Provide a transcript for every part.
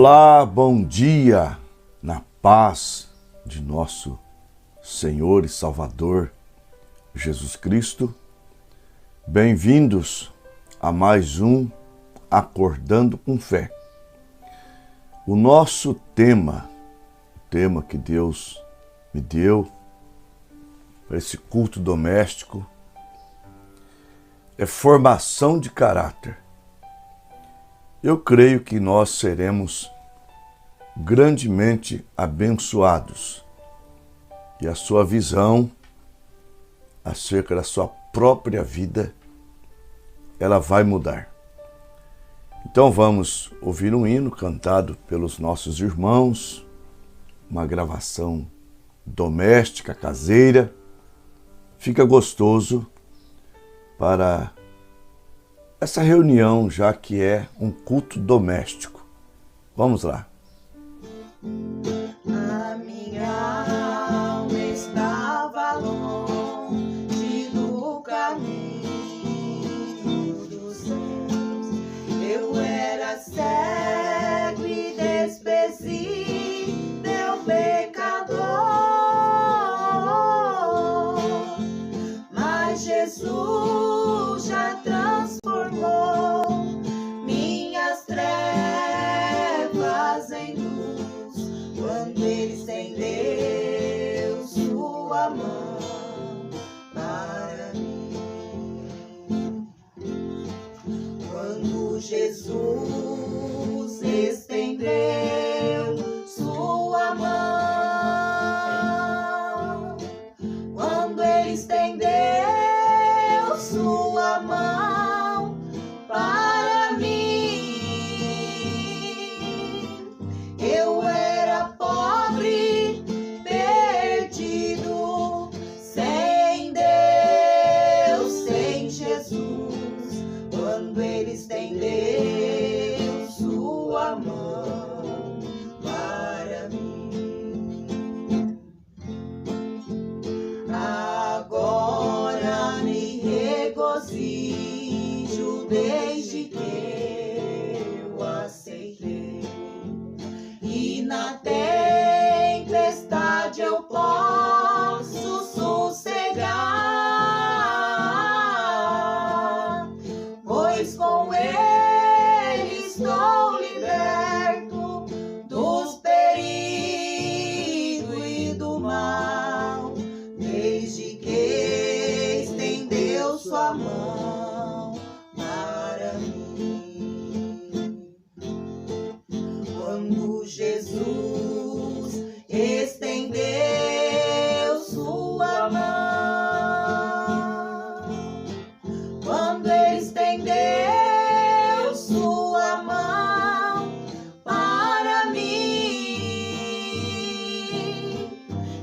Olá, bom dia, na paz de nosso Senhor e Salvador Jesus Cristo. Bem-vindos a mais um Acordando com Fé. O nosso tema, o tema que Deus me deu para esse culto doméstico, é formação de caráter. Eu creio que nós seremos grandemente abençoados e a sua visão acerca da sua própria vida, ela vai mudar. Então vamos ouvir um hino cantado pelos nossos irmãos, uma gravação doméstica, caseira. Fica gostoso para essa reunião, já que é um culto doméstico. Vamos lá. A minha alma estava longe do caminho dos céus. Eu era cego e desprezível pecador, mas Jesus já transformou minhas trevas em luz, quando Ele estendeu sua mão para mim. Quando Jesus estendeu sua mão, quando Ele estendeu sua mão para mim, eu era pobre, perdido, sem Deus, sem Jesus, quando Ele estendeu sua mão para mim. Agora me regozijo desde que eu aceitei, e na tempestade eu posso sossegar, pois com Ele estou liberto dos perigos e do mal, desde que estendeu sua mão para mim. Quando Jesus estendeu sua mão, quando Ele estendeu sua mão para mim,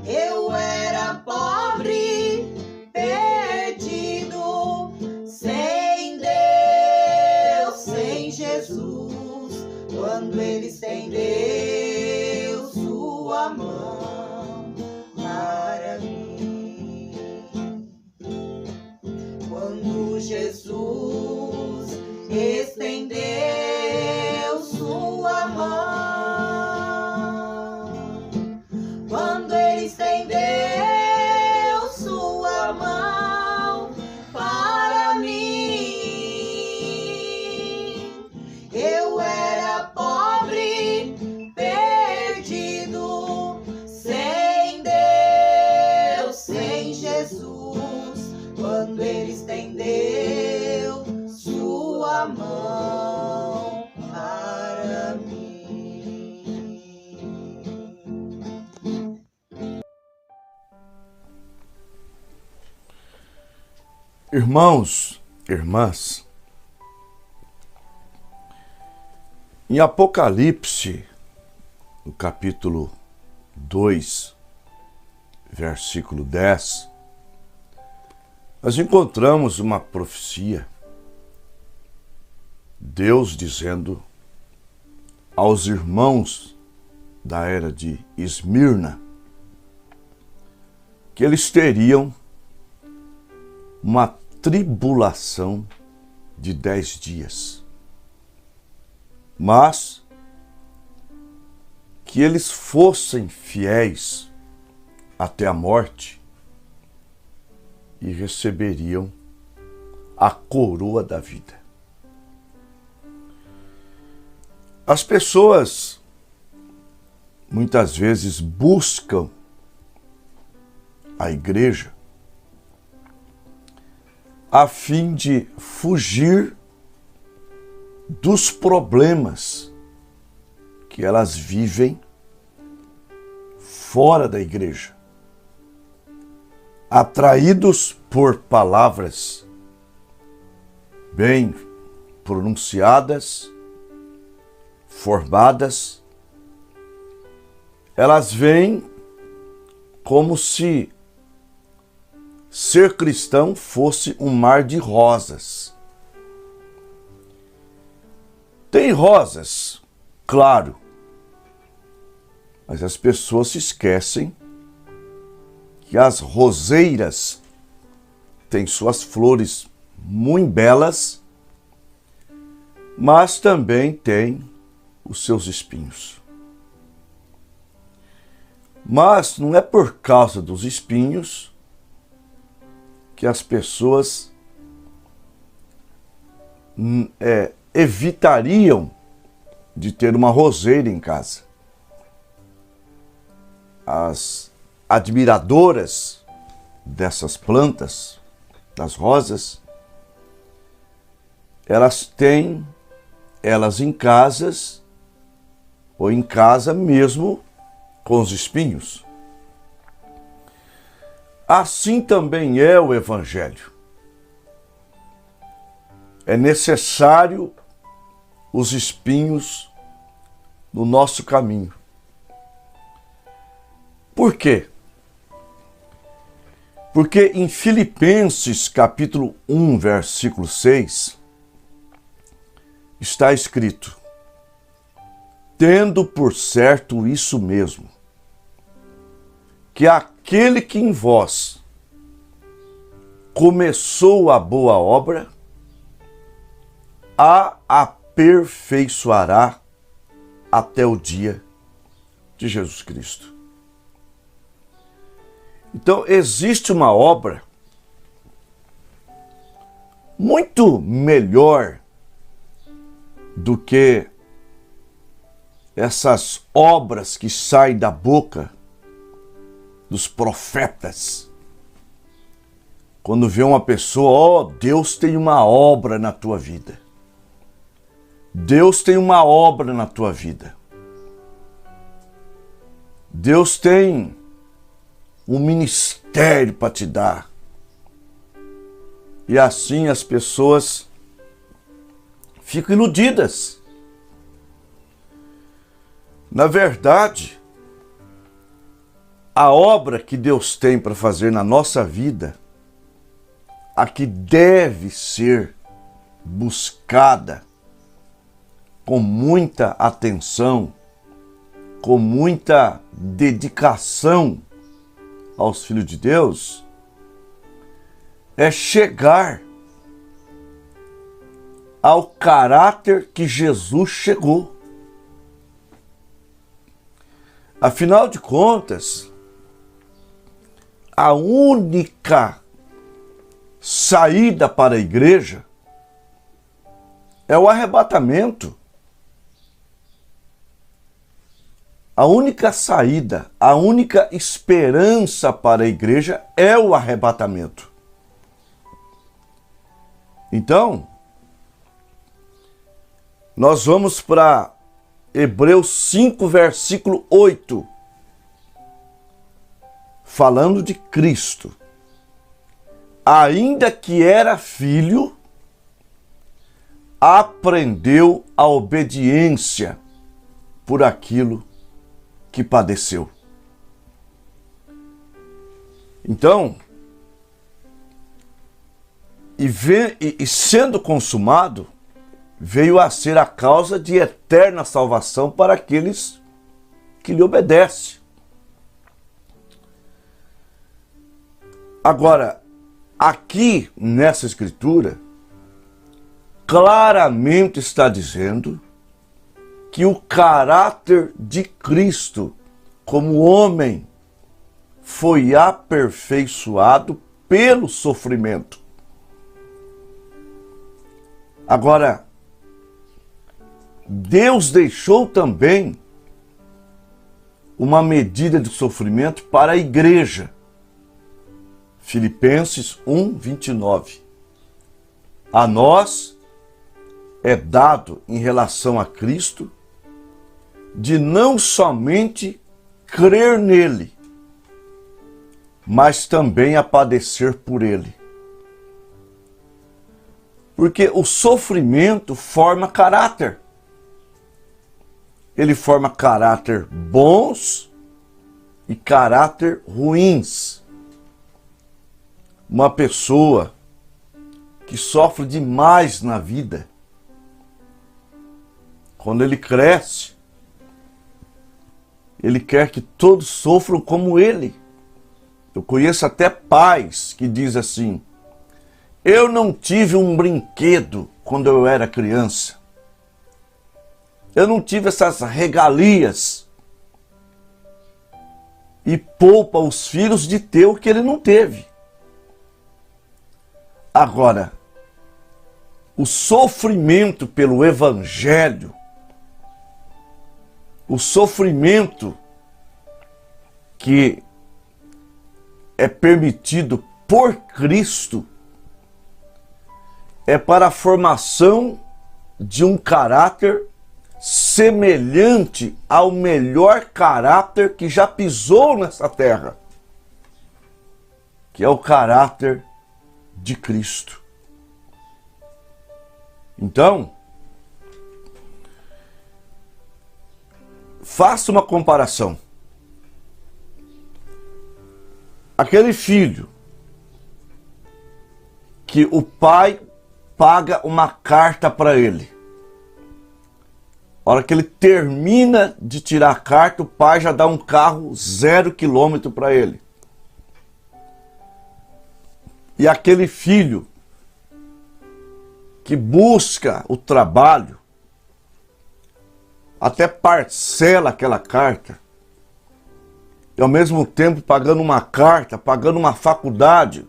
eu era pobre, perdido, sem Deus, sem Jesus, quando Ele estendeu sua mão para mim. Quando Jesus estendeu sua mão, quando Ele estendeu sua mão para mim, eu era pobre, perdido, sem Deus, sem Jesus, quando Ele estendeu sua mão para mim. Irmãos, irmãs, em Apocalipse, no capítulo 2, versículo 10, nós encontramos uma profecia, Deus dizendo aos irmãos da era de Esmirna que eles teriam uma tribulação de 10 dias. Mas que eles fossem fiéis até a morte e receberiam a coroa da vida. As pessoas muitas vezes buscam a igreja a fim de fugir dos problemas que elas vivem fora da igreja, atraídos por palavras bem pronunciadas, formadas, elas veem como se ser cristão fosse um mar de rosas. Tem rosas, claro, mas as pessoas se esquecem que as roseiras têm suas flores muito belas, mas também têm os seus espinhos. Mas não é por causa dos espinhos que as pessoas evitariam de ter uma roseira em casa. As admiradoras dessas plantas, das rosas, elas têm elas em casas ou em casa mesmo com os espinhos. Assim também é o Evangelho. É necessário os espinhos no nosso caminho. Por quê? Porque em Filipenses capítulo 1, versículo 6, está escrito: tendo por certo isso mesmo, que aquele que em vós começou a boa obra, a aperfeiçoará até o dia de Jesus Cristo. Então, existe uma obra muito melhor do que essas obras que saem da boca dos profetas. Quando vê uma pessoa, Deus tem uma obra na tua vida. Deus tem uma obra na tua vida. Deus tem um ministério para te dar. E assim as pessoas ficam iludidas. Na verdade, a obra que Deus tem para fazer na nossa vida, a que deve ser buscada com muita atenção, com muita dedicação aos filhos de Deus, é chegar ao caráter que Jesus chegou. Afinal de contas, a única saída para a igreja é o arrebatamento. A única saída, a única esperança para a igreja é o arrebatamento. Então, nós vamos para Hebreus 5, versículo 8, falando de Cristo. Ainda que era filho, aprendeu a obediência por aquilo que padeceu. Então, e sendo consumado, veio a ser a causa de eterna salvação para aqueles que lhe obedecem. Agora, aqui nessa escritura, claramente está dizendo que o caráter de Cristo, como homem, foi aperfeiçoado pelo sofrimento. Agora, Deus deixou também uma medida de sofrimento para a igreja. Filipenses 1:29. A nós é dado em relação a Cristo de não somente crer nele, mas também a padecer por ele. Porque o sofrimento forma caráter. Ele forma caráter bons e caráter ruins. Uma pessoa que sofre demais na vida, quando ele cresce, ele quer que todos sofram como ele. Eu conheço até pais que dizem assim: eu não tive um brinquedo quando eu era criança. Eu não tive essas regalias. E poupa os filhos de ter o que ele não teve. Agora, o sofrimento pelo Evangelho, o sofrimento que é permitido por Cristo, é para a formação de um caráter semelhante ao melhor caráter que já pisou nessa terra, que é o caráter de Cristo. Então, faça uma comparação. Aquele filho que o pai paga uma carta para ele. A hora que ele termina de tirar a carta, o pai já dá um carro 0 quilômetro para ele. E aquele filho que busca o trabalho, até parcela aquela carta, e ao mesmo tempo pagando uma carta, pagando uma faculdade,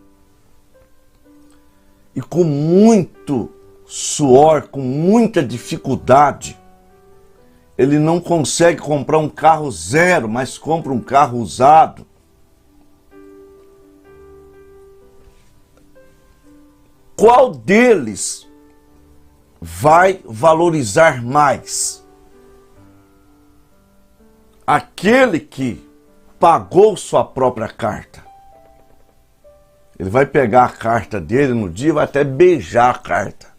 e com muito suor, com muita dificuldade, ele não consegue comprar um carro 0, mas compra um carro usado. Qual deles vai valorizar mais? Aquele que pagou sua própria carta. Ele vai pegar a carta dele no dia e vai até beijar a carta.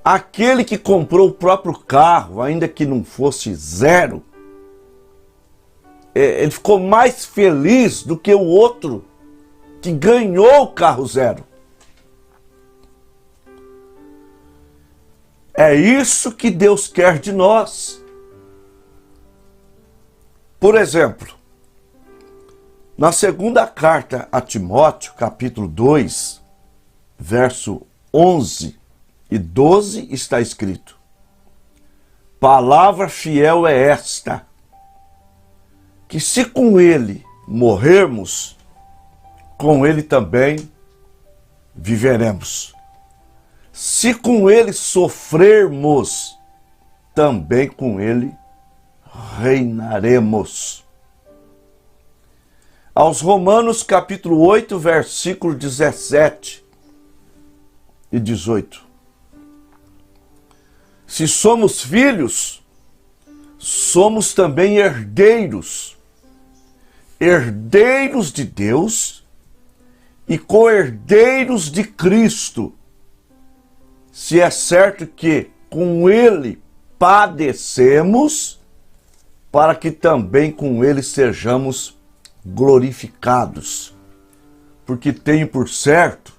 Aquele que comprou o próprio carro, ainda que não fosse 0, ele ficou mais feliz do que o outro que ganhou o carro 0. É isso que Deus quer de nós. Por exemplo, na segunda carta a Timóteo, capítulo 2, verso 11 e 12, está escrito: palavra fiel é esta, que se com ele morrermos, com ele também viveremos. Se com ele sofrermos, também com ele reinaremos. Aos Romanos capítulo 8, versículo 17 e 18. Se somos filhos, somos também herdeiros, herdeiros de Deus e co-herdeiros de Cristo, se é certo que com ele padecemos, para que também com ele sejamos glorificados. Porque tenho por certo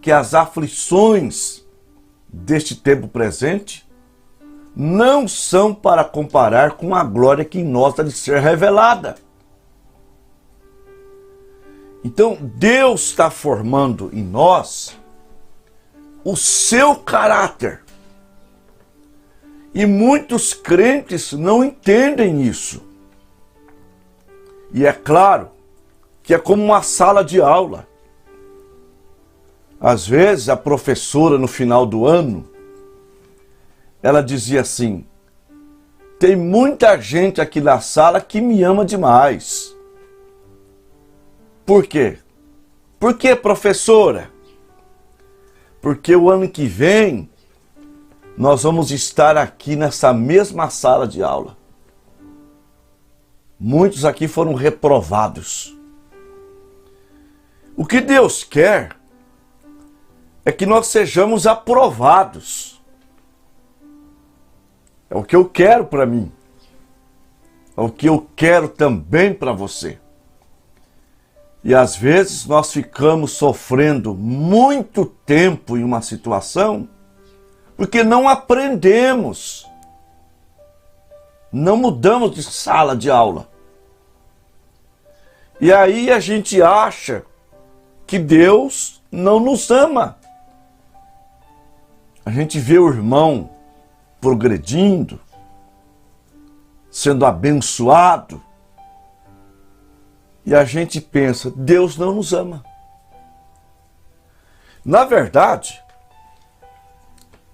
que as aflições deste tempo presente não são para comparar com a glória que em nós há de ser revelada. Então Deus está formando em nós o seu caráter. E muitos crentes não entendem isso. E é claro que é como uma sala de aula. Às vezes a professora no final do ano, ela dizia assim: tem muita gente aqui na sala que me ama demais. Por quê? Por que, professora? Porque o ano que vem nós vamos estar aqui nessa mesma sala de aula. Muitos aqui foram reprovados. O que Deus quer é que nós sejamos aprovados. É o que eu quero para mim. É o que eu quero também para você. E às vezes nós ficamos sofrendo muito tempo em uma situação porque não aprendemos. Não mudamos de sala de aula. E aí a gente acha que Deus não nos ama. A gente vê o irmão progredindo, sendo abençoado, e a gente pensa: Deus não nos ama. Na verdade,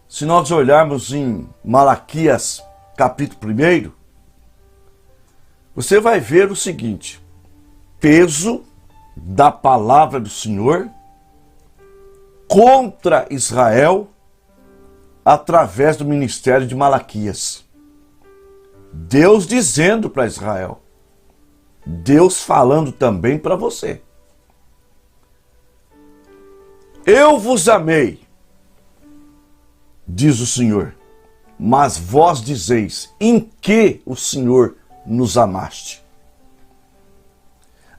se nós olharmos em Malaquias capítulo 1, você vai ver o seguinte: peso da palavra do Senhor contra Israel através do ministério de Malaquias. Deus dizendo para Israel, Deus falando também para você: eu vos amei, diz o Senhor, mas vós dizeis: em que o Senhor nos amaste?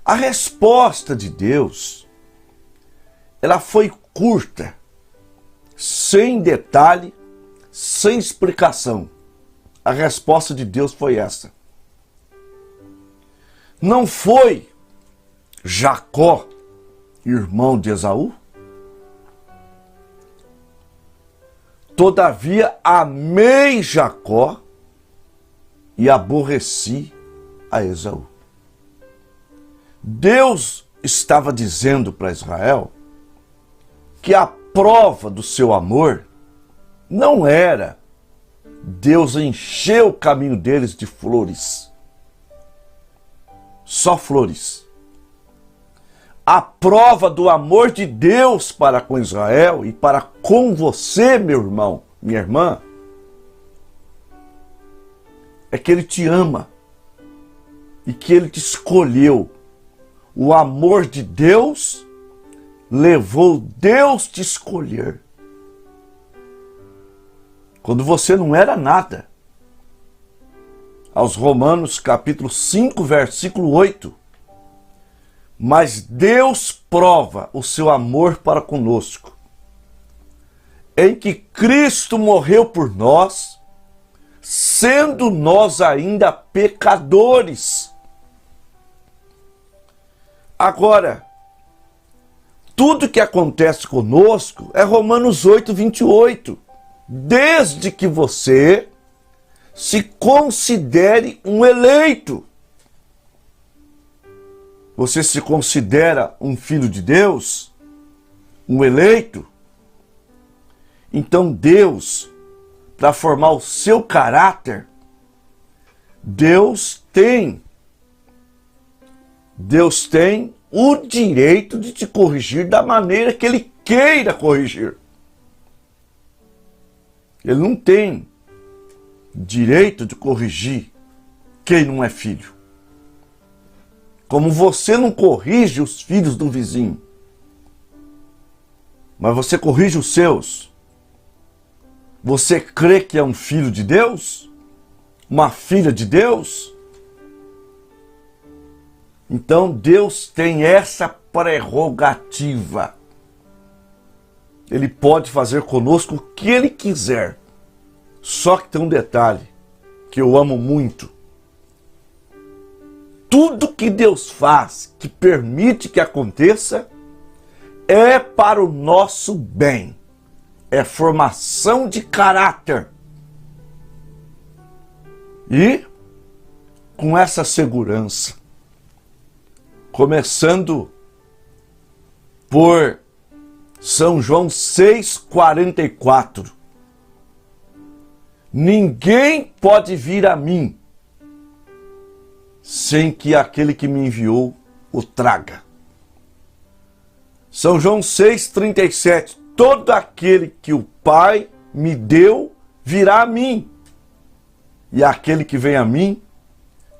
A resposta de Deus, ela foi curta, sem detalhe, sem explicação. A resposta de Deus foi essa. Não foi Jacó, irmão de Esaú? Todavia amei Jacó e aborreci a Esaú. Deus estava dizendo para Israel que a prova do seu amor não era Deus encher o caminho deles de flores. Só flores. A prova do amor de Deus para com Israel e para com você, meu irmão, minha irmã, é que Ele te ama e que Ele te escolheu. O amor de Deus levou Deus te escolher. Quando você não era nada. Aos Romanos capítulo 5, versículo 8. Mas Deus prova o seu amor para conosco, em que Cristo morreu por nós, sendo nós ainda pecadores. Agora, tudo que acontece conosco é Romanos 8, 28. Desde que você se considere um eleito. Você se considera um filho de Deus? Um eleito? Então Deus, para formar o seu caráter, Deus tem o direito de te corrigir da maneira que Ele queira corrigir. Ele não tem direito de corrigir quem não é filho. Como você não corrige os filhos do vizinho, mas você corrige os seus. Você crê que é um filho de Deus? Uma filha de Deus? Então Deus tem essa prerrogativa. Ele pode fazer conosco o que Ele quiser. Só que tem um detalhe que eu amo muito. Tudo que Deus faz, que permite que aconteça, é para o nosso bem. É formação de caráter. E com essa segurança, começando por São João 6,44. Ninguém pode vir a mim sem que aquele que me enviou o traga. São João 6,37. Todo aquele que o Pai me deu virá a mim, e aquele que vem a mim,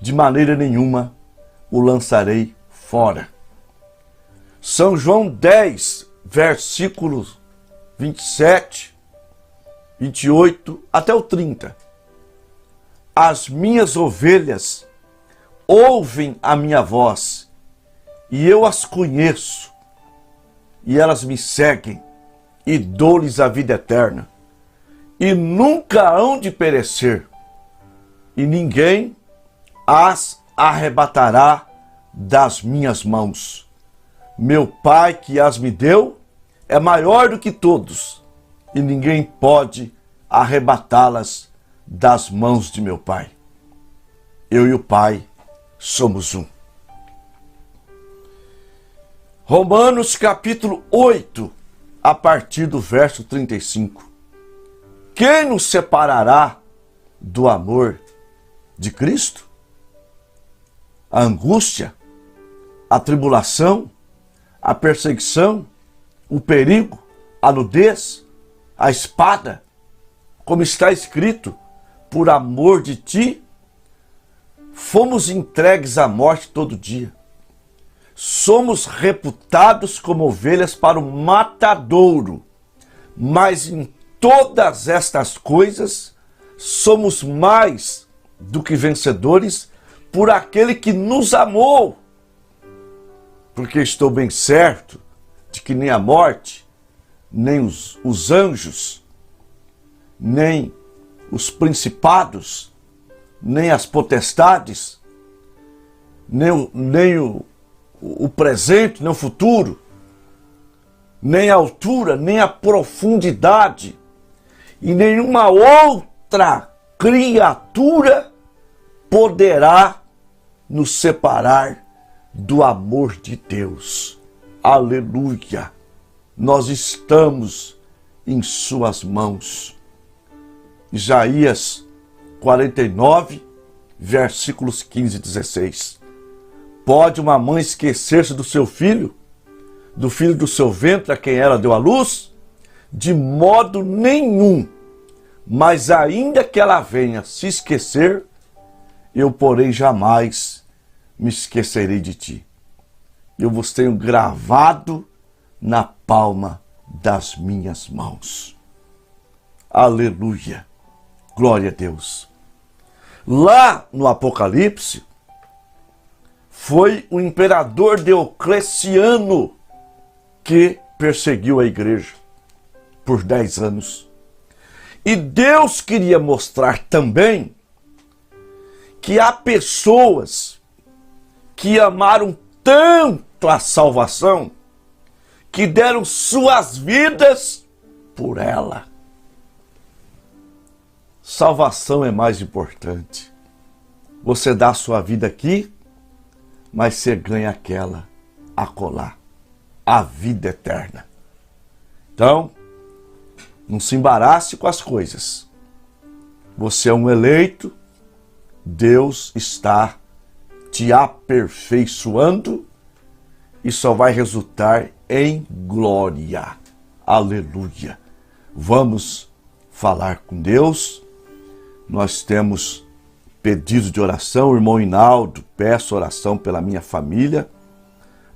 de maneira nenhuma o lançarei fora. São João 10, versículos 27, 28 até o 30. As minhas ovelhas ouvem a minha voz, e eu as conheço, e elas me seguem, e dou-lhes a vida eterna, e nunca hão de perecer, e ninguém as arrebatará das minhas mãos. Meu Pai que as me deu é maior do que todos, e ninguém pode arrebatá-las das mãos de meu Pai. Eu e o Pai somos um. Romanos capítulo 8, a partir do verso 35. Quem nos separará do amor de Cristo? A angústia, a tribulação, a perseguição, o perigo, a nudez, a espada, como está escrito, por amor de ti, fomos entregues à morte todo dia. Somos reputados como ovelhas para o matadouro, mas em todas estas coisas somos mais do que vencedores por aquele que nos amou. Porque estou bem certo de que nem a morte, nem os anjos, nem os principados, nem as potestades, nem o presente, nem o futuro, nem a altura, nem a profundidade, e nenhuma outra criatura poderá nos separar do amor de Deus. Aleluia! Nós estamos em suas mãos. Isaías 49, versículos 15 e 16. Pode uma mãe esquecer-se do seu filho, do filho do seu ventre a quem ela deu à luz? De modo nenhum. Mas ainda que ela venha se esquecer, eu, porém, jamais me esquecerei de ti. Eu vos tenho gravado na palma das minhas mãos. Aleluia! Glória a Deus! Lá no Apocalipse, foi o imperador Diocleciano que perseguiu a igreja por 10 anos. E Deus queria mostrar também que há pessoas que amaram tanto a salvação que deram suas vidas por ela. Salvação é mais importante. Você dá a sua vida aqui, mas você ganha aquela acolá, a vida eterna. Então, não se embarace com as coisas. Você é um eleito, Deus está te aperfeiçoando e só vai resultar em glória. Aleluia! Vamos falar com Deus. Nós temos pedido de oração. O irmão Hinaldo, peço oração pela minha família.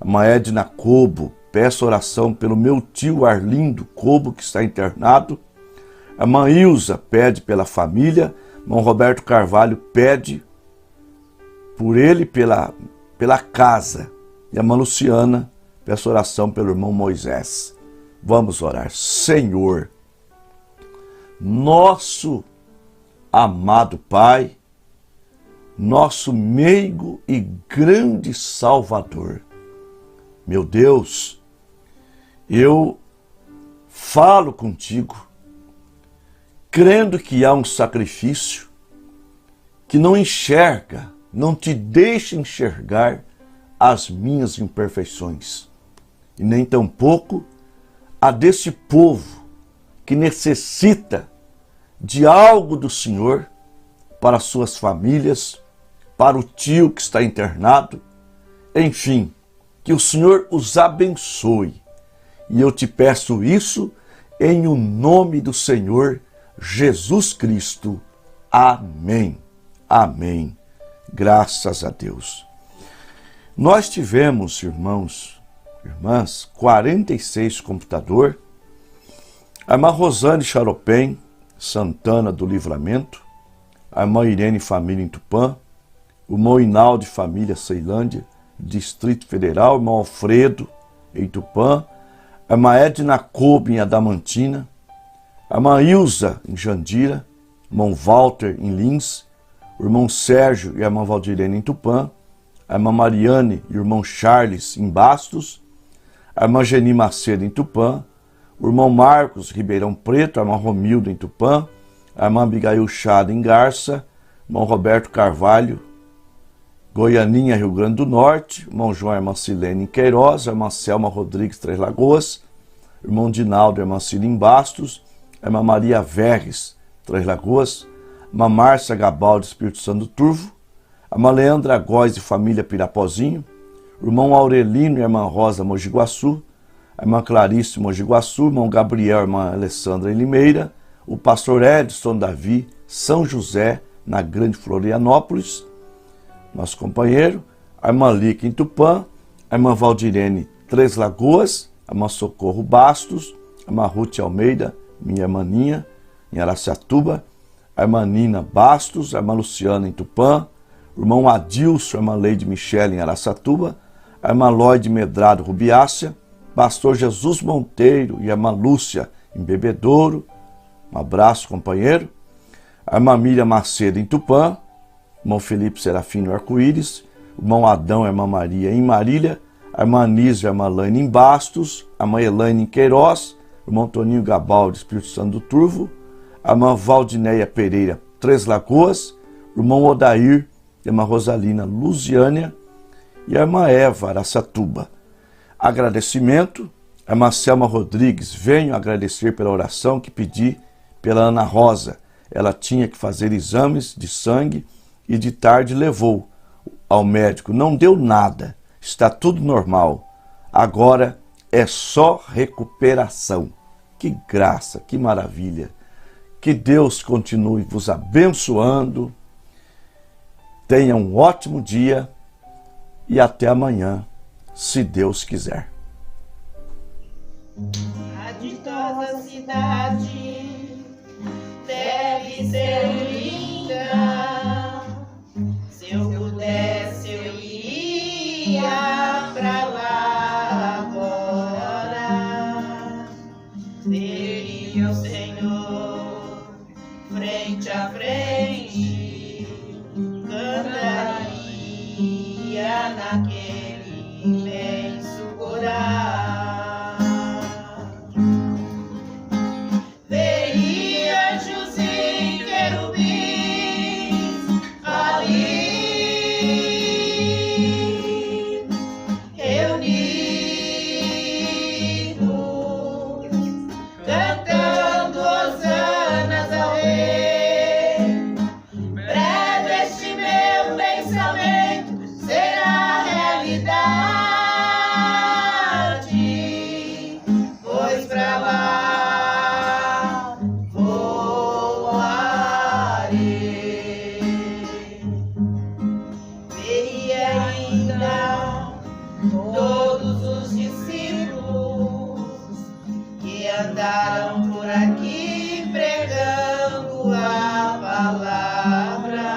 A irmã Edna Cobo, peço oração pelo meu tio Arlindo Cobo, que está internado. A irmã Ilza pede pela família. O irmão Roberto Carvalho pede por ele, pela casa. E a irmã Luciana, peço oração pelo irmão Moisés. Vamos orar. Senhor, nosso amado Pai, nosso meigo e grande Salvador. Meu Deus, eu falo contigo, crendo que há um sacrifício que não enxerga, não te deixa enxergar as minhas imperfeições, e nem tampouco a desse povo que necessita de algo do Senhor para suas famílias, para o tio que está internado, enfim, que o Senhor os abençoe. E eu te peço isso em o nome do Senhor Jesus Cristo. Amém. Amém. Graças a Deus. Nós tivemos, irmãos, irmãs, 46 computador. A irmã Rosane Charopem, Santana do Livramento. A irmã Irene Família em Tupã. O irmão Hinaldo Família Ceilândia, Distrito Federal. O irmão Alfredo em Tupã. A irmã Edna Kobe em Adamantina. A irmã Ilza em Jandira. O irmão Walter em Lins. O irmão Sérgio e a irmã Valdirene em Tupã. A irmã Mariane e o irmão Charles em Bastos. A irmã Geni Macedo em Tupã. O irmão Marcos Ribeirão Preto. A irmã Romilda em Tupã. A irmã Abigail Chada em Garça. O irmão Roberto Carvalho, Goianinha, Rio Grande do Norte. O irmão João e a irmã Silene em Queiroz. A irmã Selma Rodrigues, Três Lagoas. O irmão Dinaldo e a irmã Cília em Bastos. A irmã Maria Verres, Três Lagoas. A irmã Márcia Gabaldi, Espírito Santo do Turvo. A irmã Leandra Góes e família Pirapozinho. O irmão Aurelino e a irmã Rosa Mogi Guaçu. A irmã Clarice Mogi Guaçu. O irmão Gabriel e a irmã Alessandra em Limeira. O pastor Edson Davi, São José, na Grande Florianópolis. Nosso companheiro. A irmã Lica em Tupã. A irmã Valdirene, Três Lagoas. A irmã Socorro Bastos. A irmã Ruth Almeida, minha maninha, em Araçatuba. A irmã Nina Bastos. A irmã Luciana em Tupã. O irmão Adilson, a irmã Leide Michele em Araçatuba. A irmã Lloyd Medrado Rubiácea. Pastor Jesus Monteiro e a irmã Lúcia em Bebedouro. Um abraço, companheiro. A irmã Miriam Macedo em Tupã. O irmão Felipe Serafino Arco-Íris. O irmão Adão e a irmã Maria em Marília. A irmã Anísio e a irmã Laine em Bastos. A irmã Elaine em Queiroz. O irmão Toninho Gabaldi, Espírito Santo do Turvo. A irmã Valdineia Pereira, Três Lagoas. O irmão Odair e a irmã Rosalina Lusiânia. E a irmã Eva Araçatuba. Agradecimento. A irmã Selma Rodrigues, venho agradecer pela oração que pedi pela Ana Rosa. Ela tinha que fazer exames de sangue e de tarde levou ao médico. Não deu nada, está tudo normal. Agora é só recuperação. Que graça, que maravilha. Que Deus continue vos abençoando. Tenha um ótimo dia e até amanhã, se Deus quiser. A ditosa cidade deve ser linda. Se eu pudesse, eu iria pra lá agora. Veria o Senhor frente a frente, cantaria naquele imenso coral. Todos os discípulos que andaram por aqui pregando a palavra.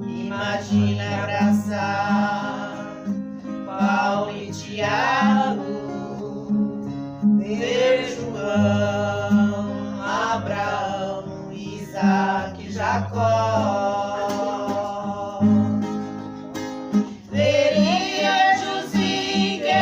Imagina abraçar Paulo e Tiago, ver João, Abraão, Isaac e Jacó. Veria José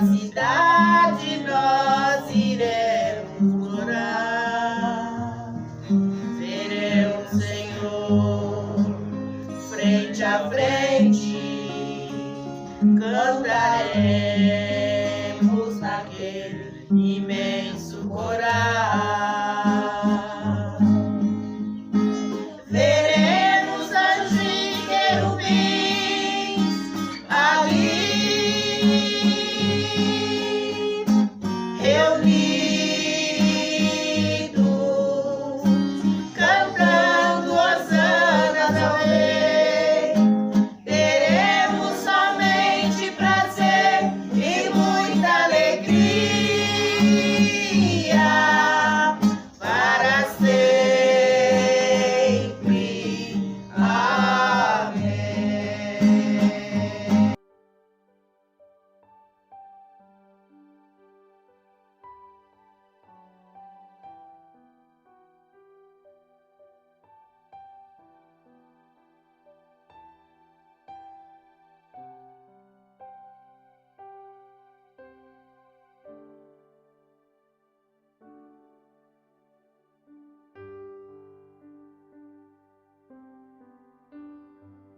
cidade nós